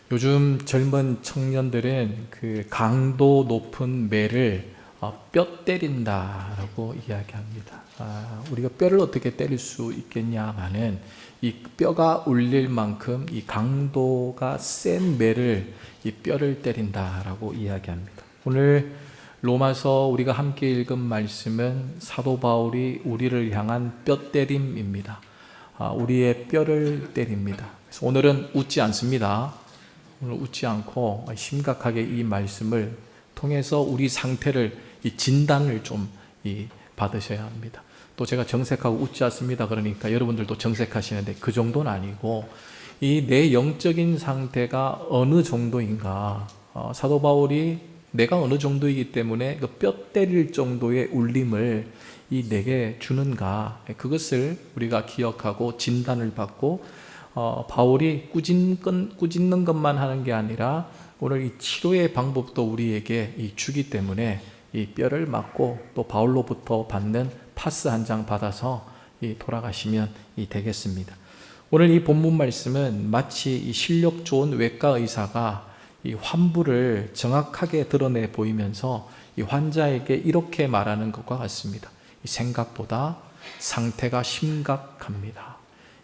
요즘 젊은 청년들은 그 강도 높은 매를 뼈 때린다라고 이야기합니다. 우리가 뼈를 어떻게 때릴 수 있겠냐마는 이 뼈가 울릴 만큼 이 강도가 센 매를 이 뼈를 때린다라고 이야기합니다. 오늘 로마서 우리가 함께 읽은 말씀은 사도 바울이 우리를 향한 뼈 때림입니다. 우리의 뼈를 때립니다. 그래서 오늘은 웃지 않습니다. 오늘 웃지 않고 심각하게 이 말씀을 통해서 우리 상태를 이 진단을 좀 받으셔야 합니다. 또 제가 정색하고 웃지 않습니다. 그러니까 여러분들도 정색하시는데 그 정도는 아니고 이 내 영적인 상태가 어느 정도인가, 사도 바울이 내가 어느 정도이기 때문에 그 뼈 때릴 정도의 울림을 내게 주는가, 그것을 우리가 기억하고 진단을 받고 바울이 꾸짖는 것만 하는 게 아니라 오늘 이 치료의 방법도 우리에게 주기 때문에 이 뼈를 맞고 또 바울로부터 받는 파스 한 장 받아서 돌아가시면 되겠습니다. 오늘 이 본문 말씀은 마치 이 실력 좋은 외과 의사가 이 환부를 정확하게 드러내 보이면서 이 환자에게 이렇게 말하는 것과 같습니다. 생각보다 상태가 심각합니다.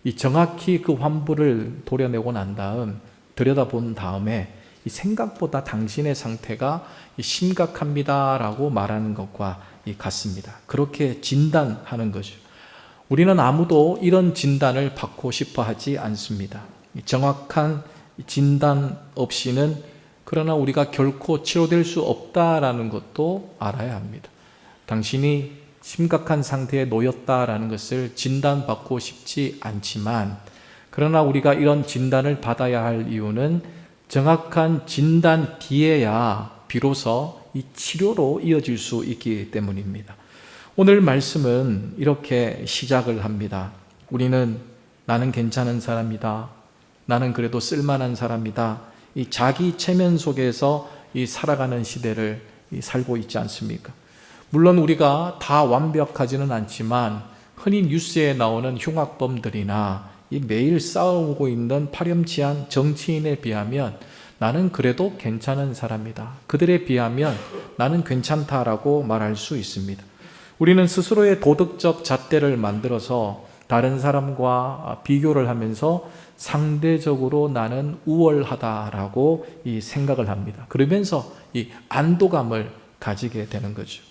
이 정확히 그 환부를 도려내고 난 다음 들여다본 다음에 이 생각보다 당신의 상태가 심각합니다라고 말하는 것과 같습니다. 그렇게 진단하는 거죠. 우리는 아무도 이런 진단을 받고 싶어 하지 않습니다. 정확한 진단 없이는 그러나 우리가 결코 치료될 수 없다라는 것도 알아야 합니다. 당신이 심각한 상태에 놓였다라는 것을 진단받고 싶지 않지만, 그러나 우리가 이런 진단을 받아야 할 이유는 정확한 진단 뒤에야 비로소 이 치료로 이어질 수 있기 때문입니다. 오늘 말씀은 이렇게 시작을 합니다. 우리는 나는 괜찮은 사람이다, 나는 그래도 쓸만한 사람이다, 이 자기 체면 속에서 살아가는 시대를 살고 있지 않습니까? 물론 우리가 다 완벽하지는 않지만 흔히 뉴스에 나오는 흉악범들이나 매일 싸우고 있는 파렴치한 정치인에 비하면 나는 그래도 괜찮은 사람이다, 그들에 비하면 나는 괜찮다라고 말할 수 있습니다. 우리는 스스로의 도덕적 잣대를 만들어서 다른 사람과 비교를 하면서 상대적으로 나는 우월하다라고 생각을 합니다. 그러면서 안도감을 가지게 되는 거죠.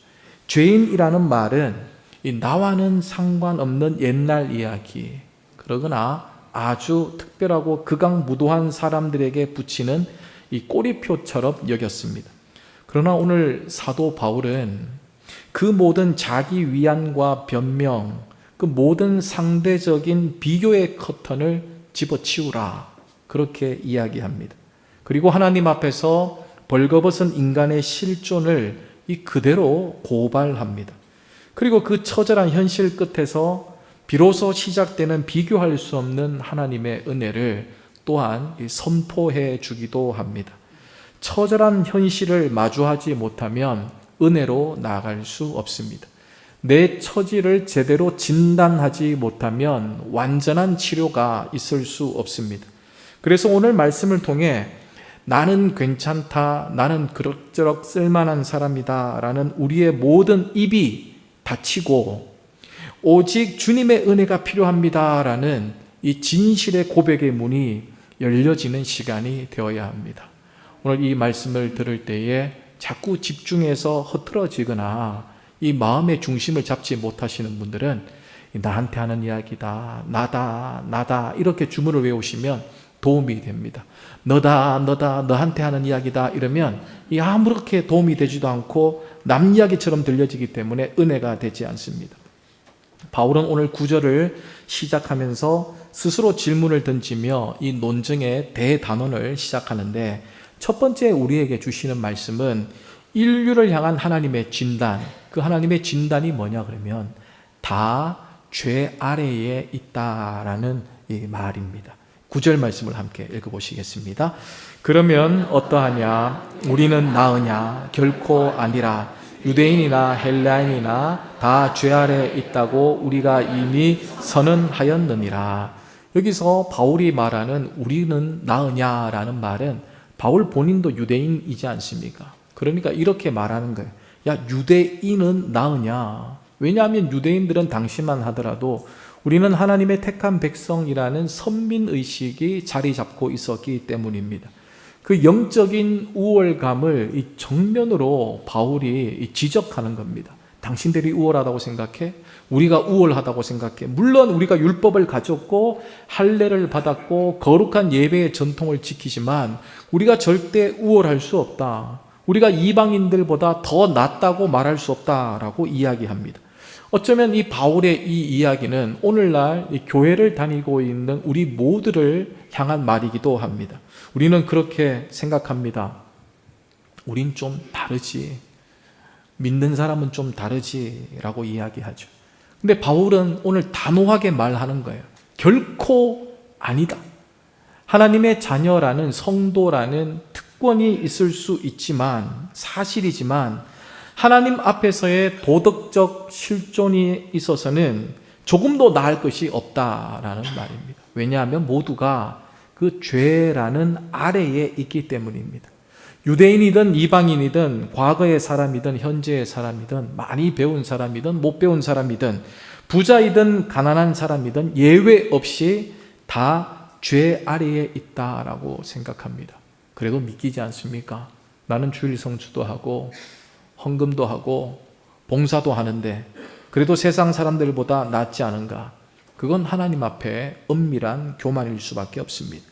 죄인이라는 말은 나와는 상관없는 옛날 이야기, 그러거나 아주 특별하고 극악무도한 사람들에게 붙이는 꼬리표처럼 여겼습니다. 그러나 오늘 사도 바울은 그 모든 자기 위안과 변명, 그 모든 상대적인 비교의 커튼을 집어치우라, 그렇게 이야기합니다. 그리고 하나님 앞에서 벌거벗은 인간의 실존을 그대로 고발합니다. 그리고 그 처절한 현실 끝에서 비로소 시작되는 비교할 수 없는 하나님의 은혜를 또한 선포해 주기도 합니다. 처절한 현실을 마주하지 못하면 은혜로 나아갈 수 없습니다. 내 처지를 제대로 진단하지 못하면 완전한 치료가 있을 수 없습니다. 그래서 오늘 말씀을 통해 나는 괜찮다, 나는 그럭저럭 쓸만한 사람이다 라는 우리의 모든 입이 닫히고 오직 주님의 은혜가 필요합니다 라는 이 진실의 고백의 문이 열려지는 시간이 되어야 합니다. 오늘 이 말씀을 들을 때에 자꾸 집중해서 흐트러지거나 이 마음의 중심을 잡지 못하시는 분들은 나한테 하는 이야기다, 나다 이렇게 주문을 외우시면 도움이 됩니다. 너다, 너한테 하는 이야기다 이러면 아무렇게 도움이 되지도 않고 남 이야기처럼 들려지기 때문에 은혜가 되지 않습니다. 바울은 오늘 9절을 시작하면서 스스로 질문을 던지며 이 논증의 대단원을 시작하는데, 첫 번째 우리에게 주시는 말씀은 인류를 향한 하나님의 진단, 그 하나님의 진단이 뭐냐 그러면 다 죄 아래에 있다라는 이 말입니다. 9절 말씀을 함께 읽어보시겠습니다. 그러면 어떠하냐? 우리는 나으냐? 결코 아니라 유대인이나 헬라인이나 다 죄 아래 있다고 우리가 이미 선언하였느니라. 여기서 바울이 말하는 우리는 나으냐라는 말은 바울 본인도 유대인이지 않습니까? 그러니까 이렇게 말하는 거예요. 야, 유대인은 나으냐? 왜냐하면 유대인들은 당시만 하더라도 우리는 하나님의 택한 백성이라는 선민의식이 자리 잡고 있었기 때문입니다. 그 영적인 우월감을 이 정면으로 바울이 지적하는 겁니다. 당신들이 우월하다고 생각해? 우리가 우월하다고 생각해? 물론 우리가 율법을 가졌고 할례를 받았고 거룩한 예배의 전통을 지키지만 우리가 절대 우월할 수 없다. 우리가 이방인들보다 더 낫다고 말할 수 없다라고 이야기합니다. 어쩌면 이 바울의 이 이야기는 오늘날 이 교회를 다니고 있는 우리 모두를 향한 말이기도 합니다. 우리는 그렇게 생각합니다. 우린 좀 다르지. 믿는 사람은 좀 다르지 라고 이야기하죠. 근데 바울은 오늘 단호하게 말하는 거예요. 결코 아니다. 하나님의 자녀라는 성도라는 특권이 있을 수 있지만 사실이지만 하나님 앞에서의 도덕적 실존이 있어서는 조금도 나을 것이 없다라는 말입니다. 왜냐하면 모두가 그 죄라는 아래에 있기 때문입니다. 유대인이든 이방인이든 과거의 사람이든 현재의 사람이든 많이 배운 사람이든 못 배운 사람이든 부자이든 가난한 사람이든 예외 없이 다 죄 아래에 있다라고 생각합니다. 그래도 믿기지 않습니까? 나는 주일 성수도 하고 헌금도 하고 봉사도 하는데 그래도 세상 사람들보다 낫지 않은가? 그건 하나님 앞에 엄밀한 교만일 수밖에 없습니다.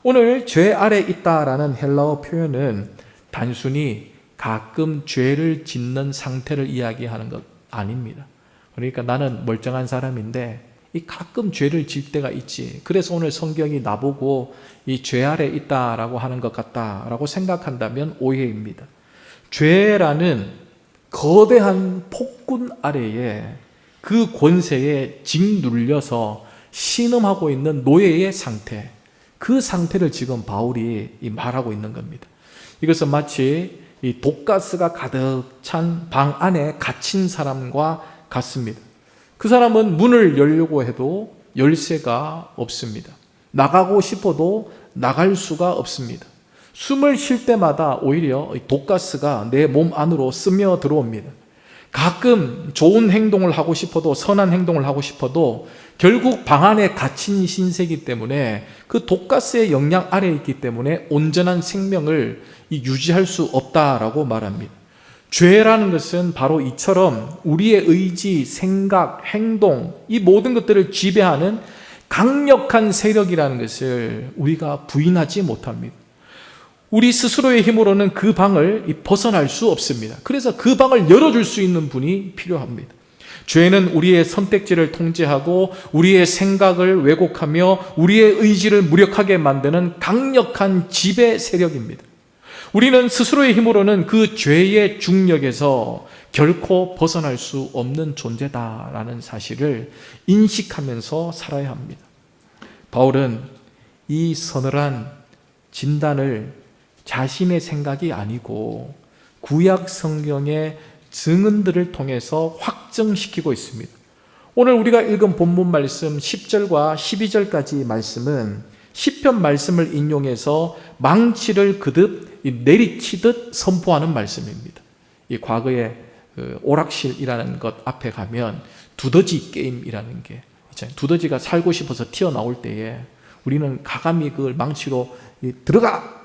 오늘 죄 아래 있다라는 헬라어 표현은 단순히 가끔 죄를 짓는 상태를 이야기하는 것 아닙니다. 그러니까 나는 멀쩡한 사람인데 이 가끔 죄를 질 때가 있지. 그래서 오늘 성경이 나보고 이 죄 아래 있다라고 하는 것 같다라고 생각한다면 오해입니다. 죄라는 거대한 폭군 아래에 그 권세에 짓눌려서 신음하고 있는 노예의 상태, 그 상태를 지금 바울이 말하고 있는 겁니다. 이것은 마치 이 독가스가 가득 찬 방 안에 갇힌 사람과 같습니다. 그 사람은 문을 열려고 해도 열쇠가 없습니다. 나가고 싶어도 나갈 수가 없습니다. 숨을 쉴 때마다 오히려 독가스가 내 몸 안으로 스며 들어옵니다. 가끔 좋은 행동을 하고 싶어도 선한 행동을 하고 싶어도 결국 방 안에 갇힌 신세이기 때문에 그 독가스의 영향 아래에 있기 때문에 온전한 생명을 유지할 수 없다라고 말합니다. 죄라는 것은 바로 이처럼 우리의 의지, 생각, 행동 이 모든 것들을 지배하는 강력한 세력이라는 것을 우리가 부인하지 못합니다. 우리 스스로의 힘으로는 그 방을 벗어날 수 없습니다. 그래서 그 방을 열어줄 수 있는 분이 필요합니다. 죄는 우리의 선택지를 통제하고 우리의 생각을 왜곡하며 우리의 의지를 무력하게 만드는 강력한 지배 세력입니다. 우리는 스스로의 힘으로는 그 죄의 중력에서 결코 벗어날 수 없는 존재다라는 사실을 인식하면서 살아야 합니다. 바울은 이 서늘한 진단을 자신의 생각이 아니고 구약 성경의 증언들을 통해서 확정시키고 있습니다. 오늘 우리가 읽은 본문 말씀 10절과 12절까지 말씀은 시편 말씀을 인용해서 망치를 그듯 내리치듯 선포하는 말씀입니다. 이 과거에 오락실이라는 것 앞에 가면 두더지 게임이라는 게 있잖아요. 두더지가 살고 싶어서 튀어나올 때에 우리는 가감히 그걸 망치로 들어가!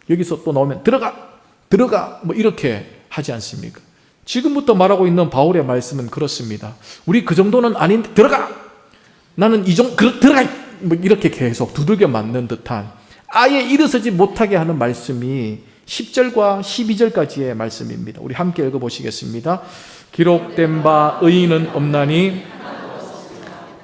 여기서 또 나오면 들어가! 뭐 이렇게 하지 않습니까? 지금부터 말하고 있는 바울의 말씀은 그렇습니다. 우리 그 정도는 아닌데 들어가! 나는 들어가! 뭐 이렇게 계속 두들겨 맞는 듯한 아예 일어서지 못하게 하는 말씀이 10절과 12절까지의 말씀입니다. 우리 함께 읽어보시겠습니다. 기록된 바 의인은 없나니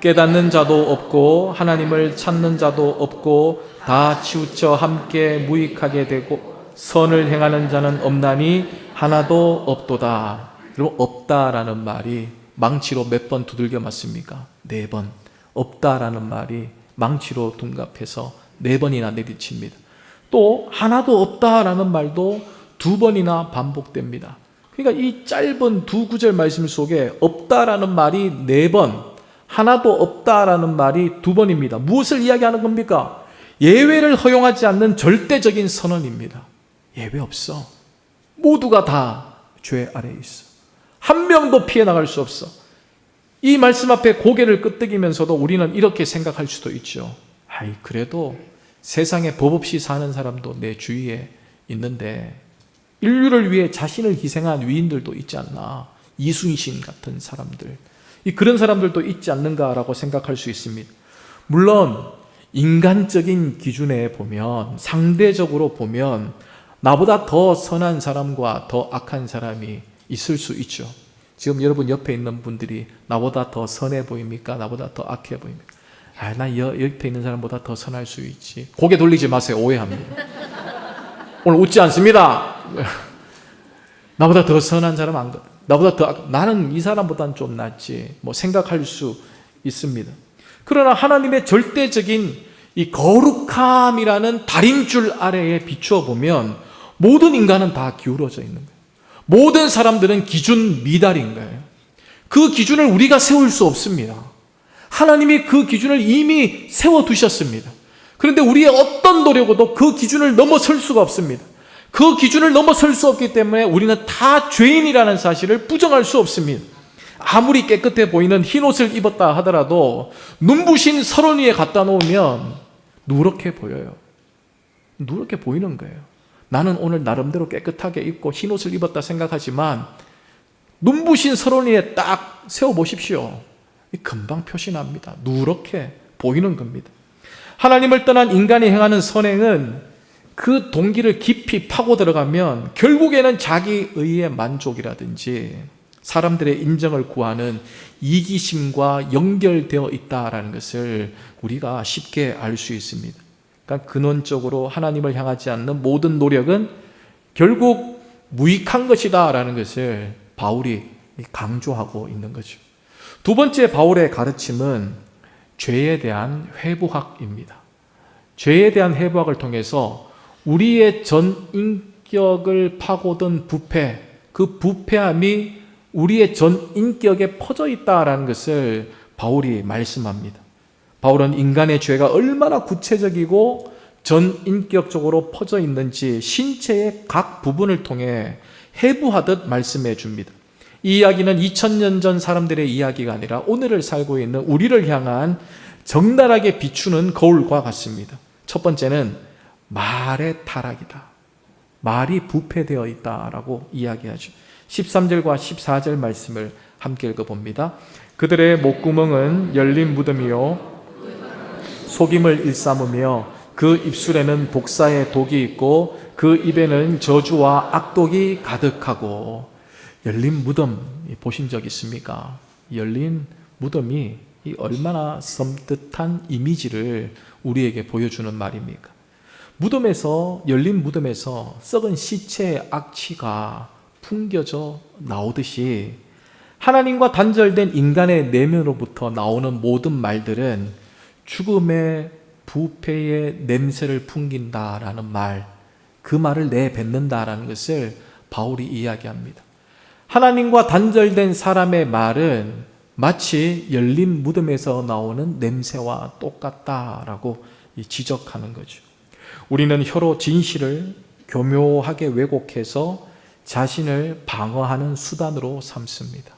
깨닫는 자도 없고 하나님을 찾는 자도 없고 다 치우쳐 함께 무익하게 되고 선을 행하는 자는 없나니 하나도 없도다. 여러분, 없다라는 말이 망치로 몇 번 두들겨 맞습니까? 4번. 없다라는 말이 망치로 둔갑해서 4번이나 내리칩니다. 또 하나도 없다라는 말도 2번이나 반복됩니다. 그러니까 이 짧은 2구절 말씀 속에 없다라는 말이 4번, 하나도 없다라는 말이 두 번입니다. 무엇을 이야기하는 겁니까? 예외를 허용하지 않는 절대적인 선언입니다. 예외 없어. 모두가 다 죄 아래에 있어. 한 명도 피해 나갈 수 없어. 이 말씀 앞에 고개를 끄덕이면서도 우리는 이렇게 생각할 수도 있죠. 아이, 그래도 세상에 법 없이 사는 사람도 내 주위에 있는데 인류를 위해 자신을 희생한 위인들도 있지 않나. 이순신 같은 사람들. 그런 사람들도 있지 않는가라고 생각할 수 있습니다. 물론 인간적인 기준에 보면, 상대적으로 보면 나보다 더 선한 사람과 더 악한 사람이 있을 수 있죠. 지금 여러분 옆에 있는 분들이 나보다 더 선해 보입니까? 나보다 더 악해 보입니까? 나 옆에 있는 사람보다 더 선할 수 있지. 고개 돌리지 마세요. 오해합니다. 오늘 웃지 않습니다. 나보다 더 선한 사람 안, 나보다 더, 나는 이 사람보다는 좀 낫지. 생각할 수 있습니다. 그러나 하나님의 절대적인 이 거룩함이라는 다림줄 아래에 비추어 보면 모든 인간은 다 기울어져 있는 거예요. 모든 사람들은 기준 미달인 거예요. 그 기준을 우리가 세울 수 없습니다. 하나님이 그 기준을 이미 세워두셨습니다. 그런데 우리의 어떤 노력으로도 그 기준을 넘어설 수가 없습니다. 그 기준을 넘어설 수 없기 때문에 우리는 다 죄인이라는 사실을 부정할 수 없습니다. 아무리 깨끗해 보이는 흰 옷을 입었다 하더라도 눈부신 설원 위에 갖다 놓으면 누렇게 보여요. 누렇게 보이는 거예요. 나는 오늘 나름대로 깨끗하게 입고 흰 옷을 입었다 생각하지만 눈부신 설원 위에 딱 세워보십시오. 금방 표시납니다. 누렇게 보이는 겁니다. 하나님을 떠난 인간이 행하는 선행은 그 동기를 깊이 파고 들어가면 결국에는 자기 의의 만족이라든지 사람들의 인정을 구하는 이기심과 연결되어 있다는 것을 우리가 쉽게 알 수 있습니다. 그러니까 근원적으로 하나님을 향하지 않는 모든 노력은 결국 무익한 것이다라는 것을 바울이 강조하고 있는 거죠. 두 번째 바울의 가르침은 죄에 대한 회부학입니다. 죄에 대한 회부학을 통해서 우리의 전 인격을 파고든 부패, 그 부패함이 우리의 전 인격에 퍼져 있다라는 것을 바울이 말씀합니다. 바울은 인간의 죄가 얼마나 구체적이고 전 인격적으로 퍼져 있는지 신체의 각 부분을 통해 해부하듯 말씀해 줍니다. 이 이야기는 2000년 전 사람들의 이야기가 아니라 오늘을 살고 있는 우리를 향한 적나라하게 비추는 거울과 같습니다. 첫 번째는 말의 타락이다. 말이 부패되어 있다라고 이야기하죠. 13절과 14절 말씀을 함께 읽어봅니다. 그들의 목구멍은 열린 무덤이요 속임을 일삼으며 그 입술에는 복사의 독이 있고 그 입에는 저주와 악독이 가득하고. 열린 무덤 보신 적 있습니까? 열린 무덤이 얼마나 섬뜩한 이미지를 우리에게 보여주는 말입니까? 무덤에서, 열린 무덤에서 썩은 시체의 악취가 풍겨져 나오듯이 하나님과 단절된 인간의 내면으로부터 나오는 모든 말들은 죽음의 부패의 냄새를 풍긴다라는 말, 그 말을 내뱉는다라는 것을 바울이 이야기합니다. 하나님과 단절된 사람의 말은 마치 열린 무덤에서 나오는 냄새와 똑같다라고 지적하는 거죠. 우리는 혀로 진실을 교묘하게 왜곡해서 자신을 방어하는 수단으로 삼습니다.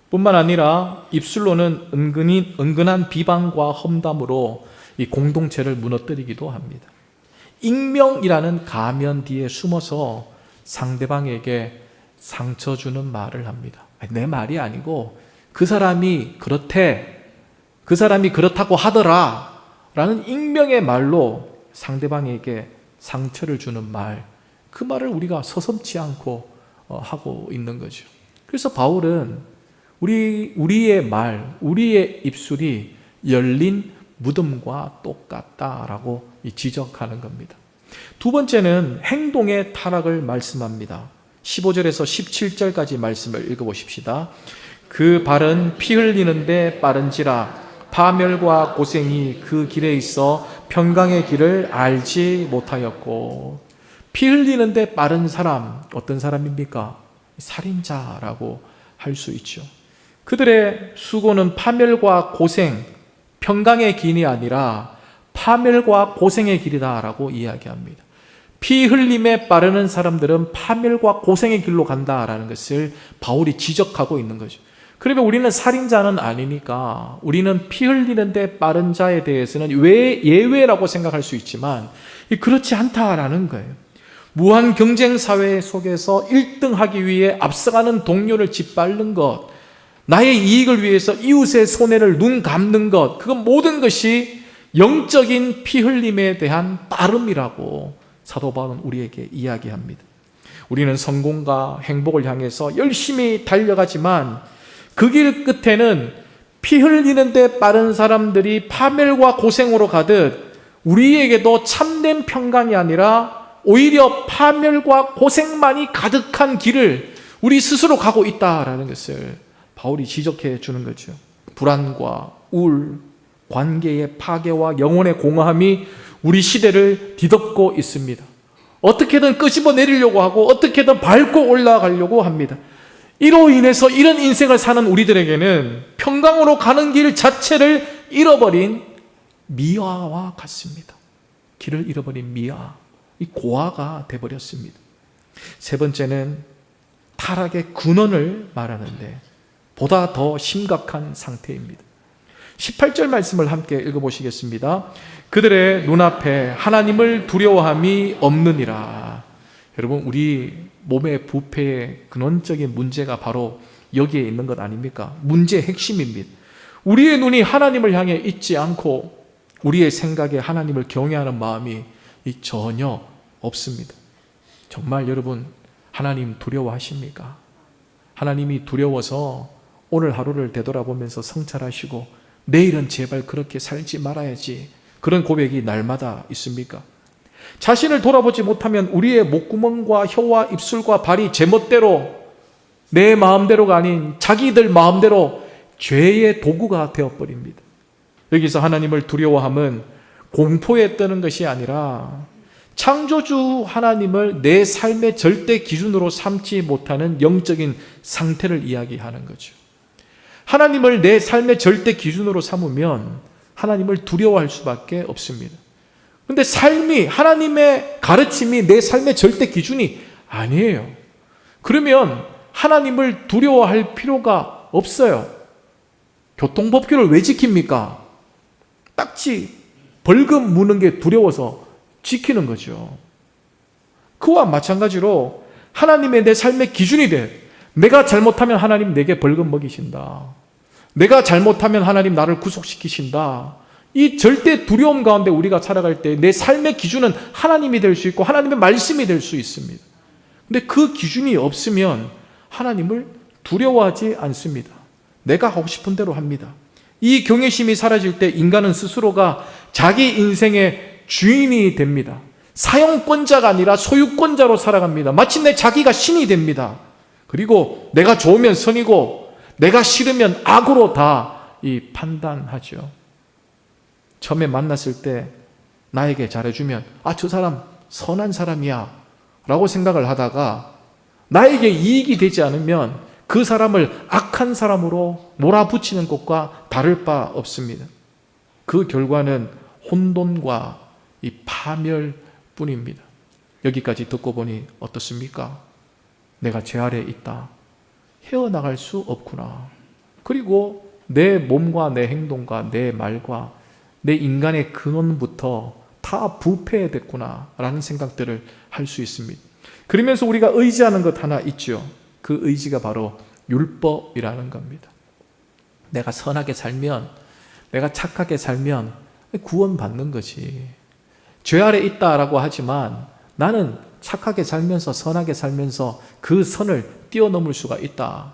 뿐만 아니라 입술로는 은근한 비방과 험담으로 이 공동체를 무너뜨리기도 합니다. 익명이라는 가면 뒤에 숨어서 상대방에게 상처 주는 말을 합니다. 내 말이 아니고 그 사람이 그렇대, 그 사람이 그렇다고 하더라 라는 익명의 말로 상대방에게 상처를 주는 말, 그 말을 우리가 서슴지 않고 하고 있는 거죠. 그래서 바울은 우리의 말, 우리의 입술이 열린 무덤과 똑같다라고 지적하는 겁니다. 두 번째는 행동의 타락을 말씀합니다. 15절에서 17절까지 말씀을 읽어보십시다. 그 발은 피 흘리는데 빠른지라 파멸과 고생이 그 길에 있어 평강의 길을 알지 못하였고. 피 흘리는데 빠른 사람, 어떤 사람입니까? 살인자라고 할 수 있죠. 그들의 수고는 파멸과 고생, 평강의 길이 아니라 파멸과 고생의 길이다라고 이야기합니다. 피 흘림에 빠르는 사람들은 파멸과 고생의 길로 간다라는 것을 바울이 지적하고 있는 거죠. 그러면 우리는 살인자는 아니니까 우리는 피 흘리는 데 빠른 자에 대해서는 왜 예외라고 생각할 수 있지만 그렇지 않다라는 거예요. 무한 경쟁 사회 속에서 1등하기 위해 앞서가는 동료를 짓밟는 것, 나의 이익을 위해서 이웃의 손해를 눈 감는 것, 그건 모든 것이 영적인 피 흘림에 대한 따름이라고 사도 바울은 우리에게 이야기합니다. 우리는 성공과 행복을 향해서 열심히 달려가지만 그 길 끝에는 피 흘리는 데 빠른 사람들이 파멸과 고생으로 가듯 우리에게도 참된 평강이 아니라 오히려 파멸과 고생만이 가득한 길을 우리 스스로 가고 있다라는 것을 바울이 지적해 주는 거죠. 불안과 우울, 관계의 파괴와 영혼의 공허함이 우리 시대를 뒤덮고 있습니다. 어떻게든 끄집어 내리려고 하고 어떻게든 밟고 올라가려고 합니다. 이로 인해서 이런 인생을 사는 우리들에게는 평강으로 가는 길 자체를 잃어버린 미화와 같습니다. 길을 잃어버린 미화, 이 고아가 되어버렸습니다. 세 번째는 타락의 근원을 말하는데 보다 더 심각한 상태입니다. 18절 말씀을 함께 읽어보시겠습니다. 그들의 눈앞에 하나님을 두려워함이 없느니라. 여러분, 우리 몸의 부패의 근원적인 문제가 바로 여기에 있는 것 아닙니까? 문제의 핵심입니다. 우리의 눈이 하나님을 향해 있지 않고 우리의 생각에 하나님을 경외하는 마음이 전혀 없습니다. 정말 여러분, 하나님 두려워하십니까? 하나님이 두려워서 오늘 하루를 되돌아보면서 성찰하시고 내일은 제발 그렇게 살지 말아야지, 그런 고백이 날마다 있습니까? 자신을 돌아보지 못하면 우리의 목구멍과 혀와 입술과 발이 제멋대로, 내 마음대로가 아닌 자기들 마음대로 죄의 도구가 되어버립니다. 여기서 하나님을 두려워함은 공포에 떠는 것이 아니라 창조주 하나님을 내 삶의 절대 기준으로 삼지 못하는 영적인 상태를 이야기하는 거죠. 하나님을 내 삶의 절대 기준으로 삼으면 하나님을 두려워할 수밖에 없습니다. 그런데 삶이, 하나님의 가르침이 내 삶의 절대 기준이 아니에요. 그러면 하나님을 두려워할 필요가 없어요. 교통법규를 왜 지킵니까? 딱지 벌금 무는 게 두려워서 지키는 거죠. 그와 마찬가지로 하나님의 내 삶의 기준이 돼. 내가 잘못하면 하나님 내게 벌금 먹이신다. 내가 잘못하면 하나님 나를 구속시키신다. 이 절대 두려움 가운데 우리가 살아갈 때 내 삶의 기준은 하나님이 될 수 있고 하나님의 말씀이 될 수 있습니다. 근데 그 기준이 없으면 하나님을 두려워하지 않습니다. 내가 하고 싶은 대로 합니다. 이 경외심이 사라질 때 인간은 스스로가 자기 인생의 주인이 됩니다. 사용권자가 아니라 소유권자로 살아갑니다. 마침내 자기가 신이 됩니다. 그리고 내가 좋으면 선이고 내가 싫으면 악으로 다 판단하죠. 처음에 만났을 때 나에게 잘해주면 저 사람 선한 사람이야 라고 생각을 하다가 나에게 이익이 되지 않으면 그 사람을 악한 사람으로 몰아붙이는 것과 다를 바 없습니다. 그 결과는 혼돈과 이 파멸뿐입니다. 여기까지 듣고 보니 어떻습니까? 내가 죄 아래 있다. 헤어나갈 수 없구나. 그리고 내 몸과 내 행동과 내 말과 내 인간의 근원부터 다 부패됐구나 라는 생각들을 할 수 있습니다. 그러면서 우리가 의지하는 것 하나 있죠. 그 의지가 바로 율법이라는 겁니다. 내가 선하게 살면, 내가 착하게 살면 구원받는 거지. 죄 아래 있다라고 하지만 나는 착하게 살면서 선하게 살면서 그 선을 뛰어넘을 수가 있다.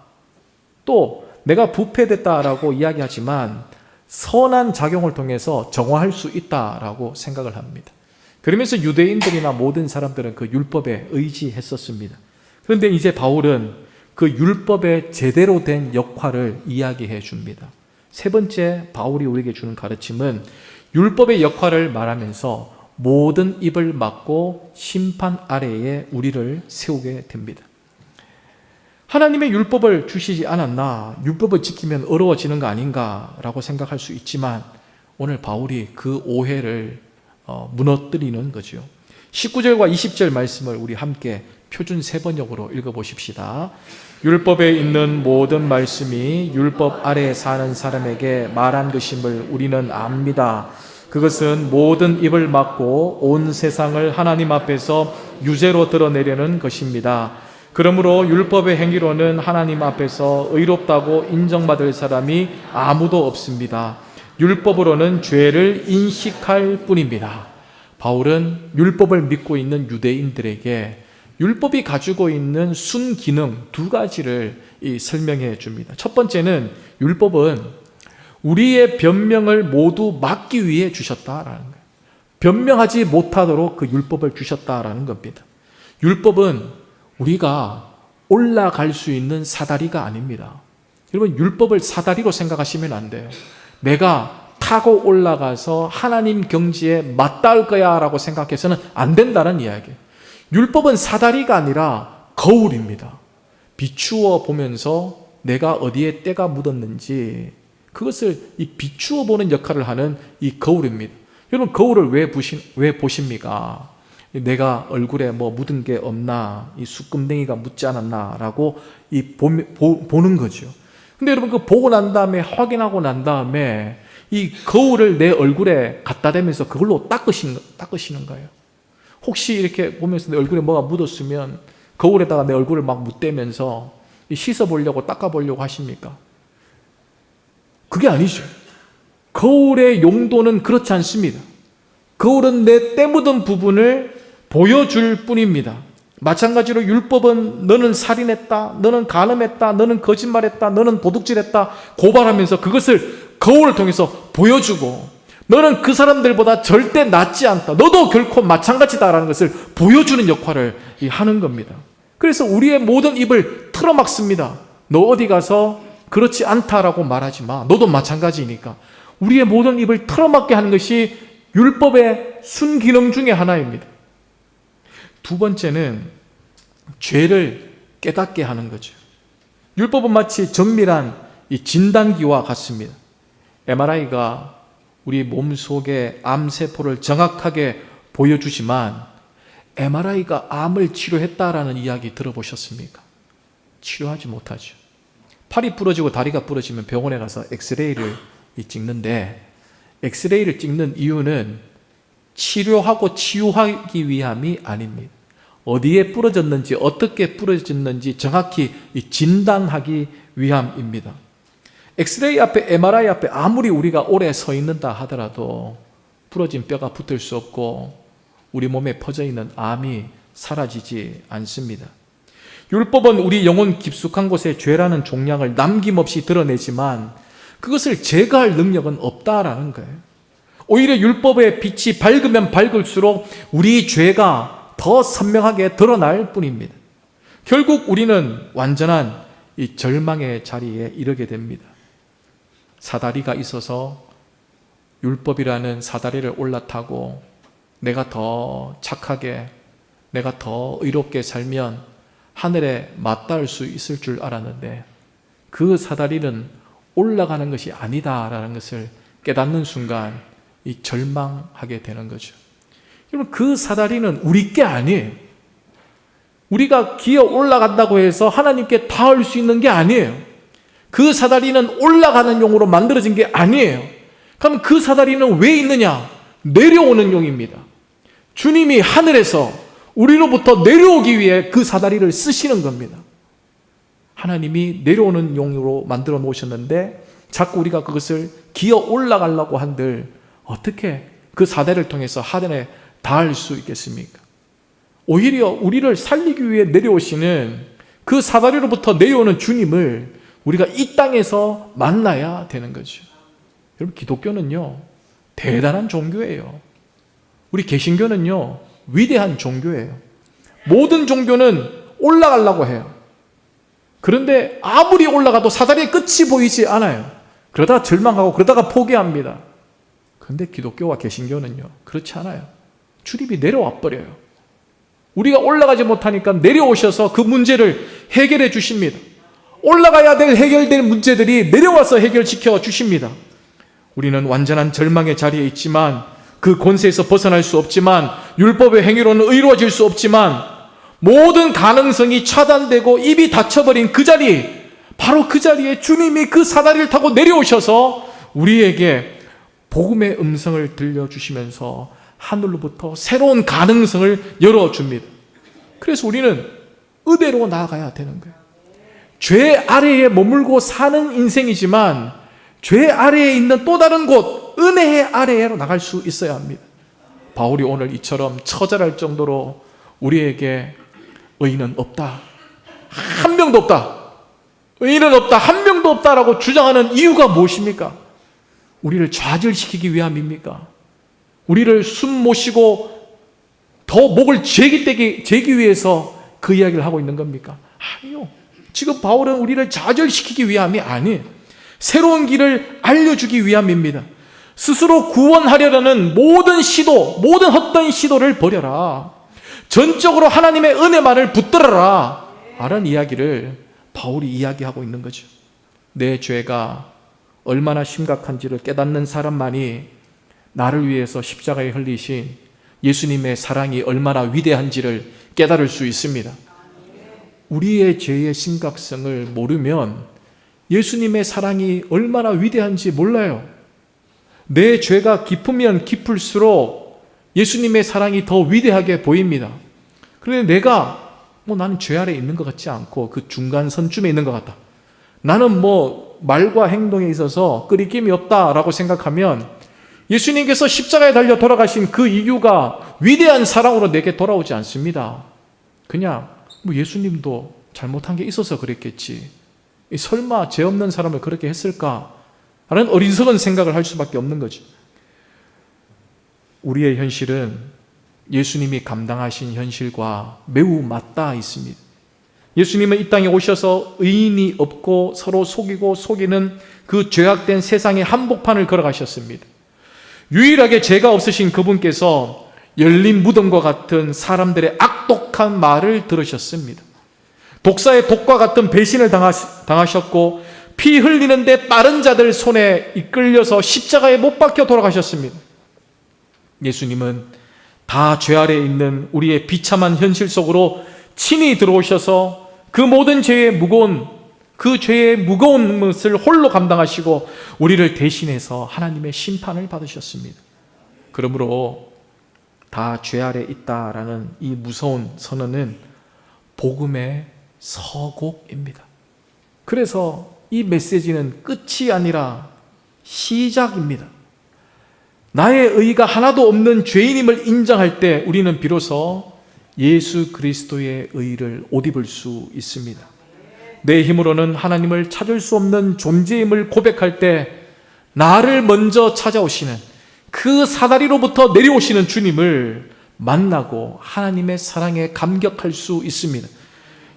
또 내가 부패됐다라고 이야기하지만 선한 작용을 통해서 정화할 수 있다라고 생각을 합니다. 그러면서 유대인들이나 모든 사람들은 그 율법에 의지했었습니다. 그런데 이제 바울은 그 율법의 제대로 된 역할을 이야기해 줍니다. 세 번째 바울이 우리에게 주는 가르침은 율법의 역할을 말하면서 모든 입을 막고 심판 아래에 우리를 세우게 됩니다. 하나님의 율법을 주시지 않았나? 율법을 지키면 어려워지는 거 아닌가라고 생각할 수 있지만 오늘 바울이 그 오해를 무너뜨리는 거죠. 19절과 20절 말씀을 우리 함께 표준 세번역으로 읽어보십시다. 율법에 있는 모든 말씀이 율법 아래 사는 사람에게 말한 것임을 우리는 압니다. 그것은 모든 입을 막고 온 세상을 하나님 앞에서 유죄로 드러내려는 것입니다. 그러므로 율법의 행위로는 하나님 앞에서 의롭다고 인정받을 사람이 아무도 없습니다. 율법으로는 죄를 인식할 뿐입니다. 바울은 율법을 믿고 있는 유대인들에게 율법이 가지고 있는 순기능 두 가지를 설명해 줍니다. 첫 번째는 율법은 우리의 변명을 모두 막기 위해 주셨다라는 거예요. 변명하지 못하도록 그 율법을 주셨다라는 겁니다. 율법은 우리가 올라갈 수 있는 사다리가 아닙니다. 여러분, 율법을 사다리로 생각하시면 안 돼요. 내가 타고 올라가서 하나님 경지에 맞닿을 거야 라고 생각해서는 안 된다는 이야기예요. 율법은 사다리가 아니라 거울입니다. 비추어 보면서 내가 어디에 때가 묻었는지 그것을 비추어 보는 역할을 하는 이 거울입니다. 여러분, 거울을 왜 보십니까? 내가 얼굴에 뭐 묻은 게 없나, 이 수금댕이가 묻지 않았나라고 보는 거죠. 근데 여러분, 그 보고 난 다음에, 확인하고 난 다음에 이 거울을 내 얼굴에 갖다 대면서 그걸로 닦으시는 거예요. 혹시 이렇게 보면서 내 얼굴에 뭐가 묻었으면 거울에다가 내 얼굴을 막 묻대면서 씻어보려고 닦아보려고 하십니까? 그게 아니죠. 거울의 용도는 그렇지 않습니다. 거울은 내 때 묻은 부분을 보여줄 뿐입니다. 마찬가지로 율법은 너는 살인했다, 너는 간음했다, 너는 거짓말했다, 너는 도둑질했다 고발하면서 그것을 거울을 통해서 보여주고, 너는 그 사람들보다 절대 낫지 않다, 너도 결코 마찬가지다라는 것을 보여주는 역할을 하는 겁니다. 그래서 우리의 모든 입을 틀어막습니다. 너 어디 가서 그렇지 않다라고 말하지 마, 너도 마찬가지니까. 우리의 모든 입을 틀어막게 하는 것이 율법의 순기능 중에 하나입니다. 두 번째는 죄를 깨닫게 하는 거죠. 율법은 마치 정밀한 이 진단기와 같습니다. MRI가 우리 몸속의 암세포를 정확하게 보여주지만 MRI가 암을 치료했다라는 이야기 들어보셨습니까? 치료하지 못하죠. 팔이 부러지고 다리가 부러지면 병원에 가서 엑스레이를 찍는데, 엑스레이를 찍는 이유는 치료하고 치유하기 위함이 아닙니다. 어디에 부러졌는지, 어떻게 부러졌는지 정확히 진단하기 위함입니다. 엑스레이 앞에, MRI 앞에 아무리 우리가 오래 서 있는다 하더라도 부러진 뼈가 붙을 수 없고 우리 몸에 퍼져 있는 암이 사라지지 않습니다. 율법은 우리 영혼 깊숙한 곳에 죄라는 종량을 남김없이 드러내지만 그것을 제거할 능력은 없다라는 거예요. 오히려 율법의 빛이 밝으면 밝을수록 우리 죄가 더 선명하게 드러날 뿐입니다. 결국 우리는 완전한 이 절망의 자리에 이르게 됩니다. 사다리가 있어서 율법이라는 사다리를 올라타고 내가 더 착하게, 내가 더 의롭게 살면 하늘에 맞닿을 수 있을 줄 알았는데 그 사다리는 올라가는 것이 아니다라는 것을 깨닫는 순간 이 절망하게 되는 거죠. 여러분, 그 사다리는 우리 게 아니에요. 우리가 기어 올라간다고 해서 하나님께 닿을 수 있는 게 아니에요. 그 사다리는 올라가는 용으로 만들어진 게 아니에요. 그럼 그 사다리는 왜 있느냐? 내려오는 용입니다. 주님이 하늘에서 우리로부터 내려오기 위해 그 사다리를 쓰시는 겁니다. 하나님이 내려오는 용으로 만들어 놓으셨는데 자꾸 우리가 그것을 기어 올라가려고 한들 어떻게 그 사다리를 통해서 하늘에 닿을 수 있겠습니까? 오히려 우리를 살리기 위해 내려오시는 그 사다리로부터 내려오는 주님을 우리가 이 땅에서 만나야 되는 거죠. 여러분, 기독교는요 대단한 종교예요. 우리 개신교는요 위대한 종교예요. 모든 종교는 올라가려고 해요. 그런데 아무리 올라가도 사다리의 끝이 보이지 않아요. 그러다가 절망하고 그러다가 포기합니다. 그런데 기독교와 개신교는요 그렇지 않아요. 주님이 내려와 버려요. 우리가 올라가지 못하니까 내려오셔서 그 문제를 해결해 주십니다. 올라가야 될 해결될 문제들이 내려와서 해결시켜 주십니다. 우리는 완전한 절망의 자리에 있지만, 그 권세에서 벗어날 수 없지만, 율법의 행위로는 의로워질 수 없지만, 모든 가능성이 차단되고 입이 닫혀버린 그 자리, 바로 그 자리에 주님이 그 사다리를 타고 내려오셔서 우리에게 복음의 음성을 들려주시면서 하늘로부터 새로운 가능성을 열어줍니다. 그래서 우리는 의대로 나아가야 되는 거예요. 죄 아래에 머물고 사는 인생이지만 죄 아래에 있는 또 다른 곳, 은혜의 아래로 나갈 수 있어야 합니다. 바울이 오늘 이처럼 처절할 정도로 우리에게 의인은 없다, 한 명도 없다, 의인은 없다, 한 명도 없다라고 주장하는 이유가 무엇입니까? 우리를 좌절시키기 위함입니까? 우리를 숨 못 쉬고 더 목을 재기 위해서 그 이야기를 하고 있는 겁니까? 아니요. 지금 바울은 우리를 좌절시키기 위함이 아니에요. 새로운 길을 알려주기 위함입니다. 스스로 구원하려는 모든 시도, 모든 헛된 시도를 버려라. 전적으로 하나님의 은혜만을 붙들어라. 라는 이야기를 바울이 이야기하고 있는 거죠. 내 죄가 얼마나 심각한지를 깨닫는 사람만이 나를 위해서 십자가에 흘리신 예수님의 사랑이 얼마나 위대한지를 깨달을 수 있습니다. 우리의 죄의 심각성을 모르면 예수님의 사랑이 얼마나 위대한지 몰라요. 내 죄가 깊으면 깊을수록 예수님의 사랑이 더 위대하게 보입니다. 그런데 내가 나는 죄 아래 있는 것 같지 않고 그 중간선쯤에 있는 것 같다, 나는 말과 행동에 있어서 끄리낌이 없다라고 생각하면 예수님께서 십자가에 달려 돌아가신 그 이유가 위대한 사랑으로 내게 돌아오지 않습니다. 그냥 예수님도 잘못한 게 있어서 그랬겠지, 설마 죄 없는 사람을 그렇게 했을까? 라는 어리석은 생각을 할 수밖에 없는 거죠. 우리의 현실은 예수님이 감당하신 현실과 매우 맞닿아 있습니다. 예수님은 이 땅에 오셔서 의인이 없고 서로 속이고 속이는 그 죄악된 세상의 한복판을 걸어가셨습니다. 유일하게 죄가 없으신 그분께서 열린 무덤과 같은 사람들의 악독한 말을 들으셨습니다. 독사의 독과 같은 배신을 당하셨고 피 흘리는데 빠른 자들 손에 이끌려서 십자가에 못 박혀 돌아가셨습니다. 예수님은 다 죄 아래에 있는 우리의 비참한 현실 속으로 친히 들어오셔서 그 모든 죄의 무거운 것을 홀로 감당하시고 우리를 대신해서 하나님의 심판을 받으셨습니다. 그러므로 다 죄 아래 있다라는 이 무서운 선언은 복음의 서곡입니다. 그래서 이 메시지는 끝이 아니라 시작입니다. 나의 의가 하나도 없는 죄인임을 인정할 때 우리는 비로소 예수 그리스도의 의를 옷 입을 수 있습니다. 내 힘으로는 하나님을 찾을 수 없는 존재임을 고백할 때 나를 먼저 찾아오시는 그 사다리로부터 내려오시는 주님을 만나고 하나님의 사랑에 감격할 수 있습니다.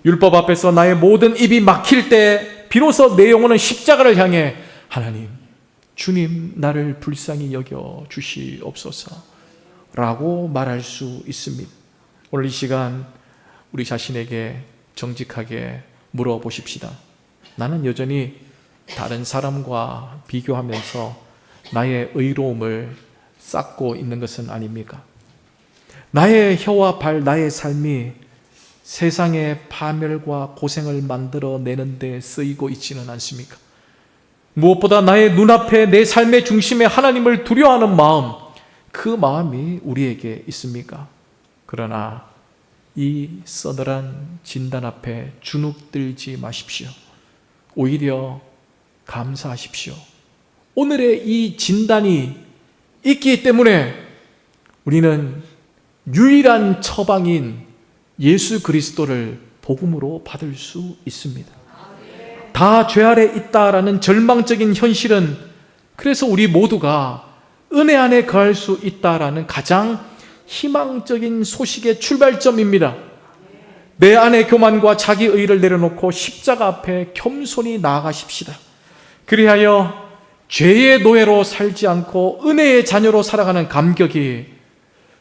율법 앞에서 나의 모든 입이 막힐 때 비로소 내 영혼은 십자가를 향해 하나님, 주님 나를 불쌍히 여겨 주시옵소서 라고 말할 수 있습니다. 오늘 이 시간 우리 자신에게 정직하게 물어보십시다. 나는 여전히 다른 사람과 비교하면서 나의 의로움을 쌓고 있는 것은 아닙니까? 나의 혀와 발, 나의 삶이 세상의 파멸과 고생을 만들어내는 데 쓰이고 있지는 않습니까? 무엇보다 나의 눈앞에 내 삶의 중심에 하나님을 두려워하는 마음, 그 마음이 우리에게 있습니까? 그러나 이 서늘한 진단 앞에 주눅들지 마십시오. 오히려 감사하십시오. 오늘의 이 진단이 있기 때문에 우리는 유일한 처방인 예수 그리스도를 복음으로 받을 수 있습니다. 다 죄 아래 있다라는 절망적인 현실은 그래서 우리 모두가 은혜 안에 거할 수 있다라는 가장 희망적인 소식의 출발점입니다. 내 안의 교만과 자기 의를 내려놓고 십자가 앞에 겸손히 나아가십시다. 그리하여 죄의 노예로 살지 않고 은혜의 자녀로 살아가는 감격이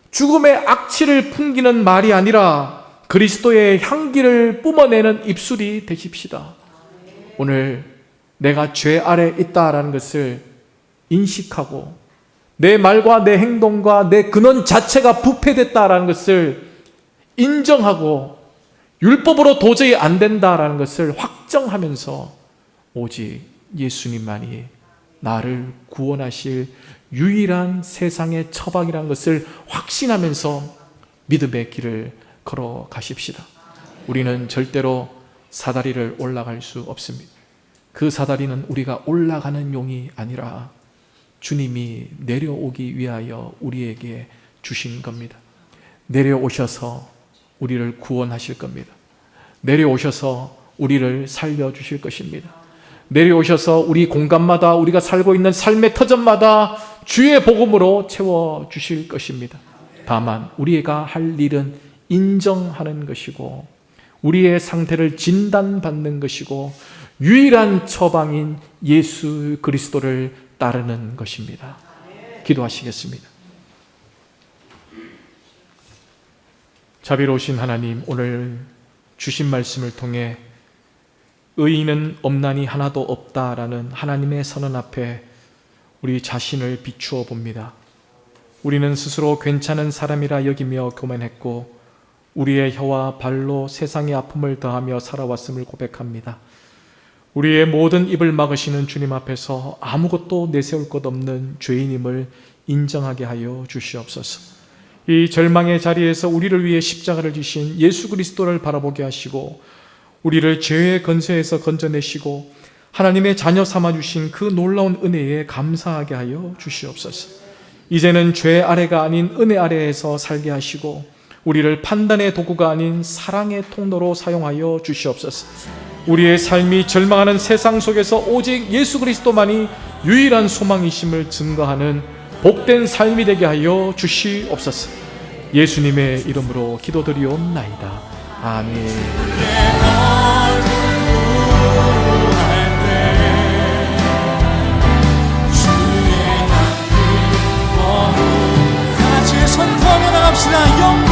죽음의 악취를 풍기는 말이 아니라 그리스도의 향기를 뿜어내는 입술이 되십시다. 오늘 내가 죄 아래 있다라는 것을 인식하고 내 말과 내 행동과 내 근원 자체가 부패됐다라는 것을 인정하고 율법으로 도저히 안 된다라는 것을 확정하면서 오직 예수님만이 나를 구원하실 유일한 세상의 처방이라는 것을 확신하면서 믿음의 길을 걸어가십시다. 우리는 절대로 사다리를 올라갈 수 없습니다. 그 사다리는 우리가 올라가는 용이 아니라 주님이 내려오기 위하여 우리에게 주신 겁니다. 내려오셔서 우리를 구원하실 겁니다. 내려오셔서 우리를 살려주실 것입니다. 내려오셔서 우리 공간마다 우리가 살고 있는 삶의 터전마다 주의 복음으로 채워주실 것입니다. 다만 우리가 할 일은 인정하는 것이고 우리의 상태를 진단받는 것이고 유일한 처방인 예수 그리스도를 따르는 것입니다. 기도하시겠습니다. 자비로우신 하나님, 오늘 주신 말씀을 통해 의인은 없나니 하나도 없다라는 하나님의 선언 앞에 우리 자신을 비추어 봅니다. 우리는 스스로 괜찮은 사람이라 여기며 교만했고 우리의 혀와 발로 세상의 아픔을 더하며 살아왔음을 고백합니다. 우리의 모든 입을 막으시는 주님 앞에서 아무것도 내세울 것 없는 죄인임을 인정하게 하여 주시옵소서. 이 절망의 자리에서 우리를 위해 십자가를 지신 예수 그리스도를 바라보게 하시고 우리를 죄의 건세에서 건져내시고 하나님의 자녀 삼아주신 그 놀라운 은혜에 감사하게 하여 주시옵소서. 이제는 죄 아래가 아닌 은혜 아래에서 살게 하시고 우리를 판단의 도구가 아닌 사랑의 통로로 사용하여 주시옵소서. 우리의 삶이 절망하는 세상 속에서 오직 예수 그리스도만이 유일한 소망이심을 증거하는 복된 삶이 되게 하여 주시옵소서. 예수님의 이름으로 기도드리옵나이다. 아멘. 선포하며 나갑시다.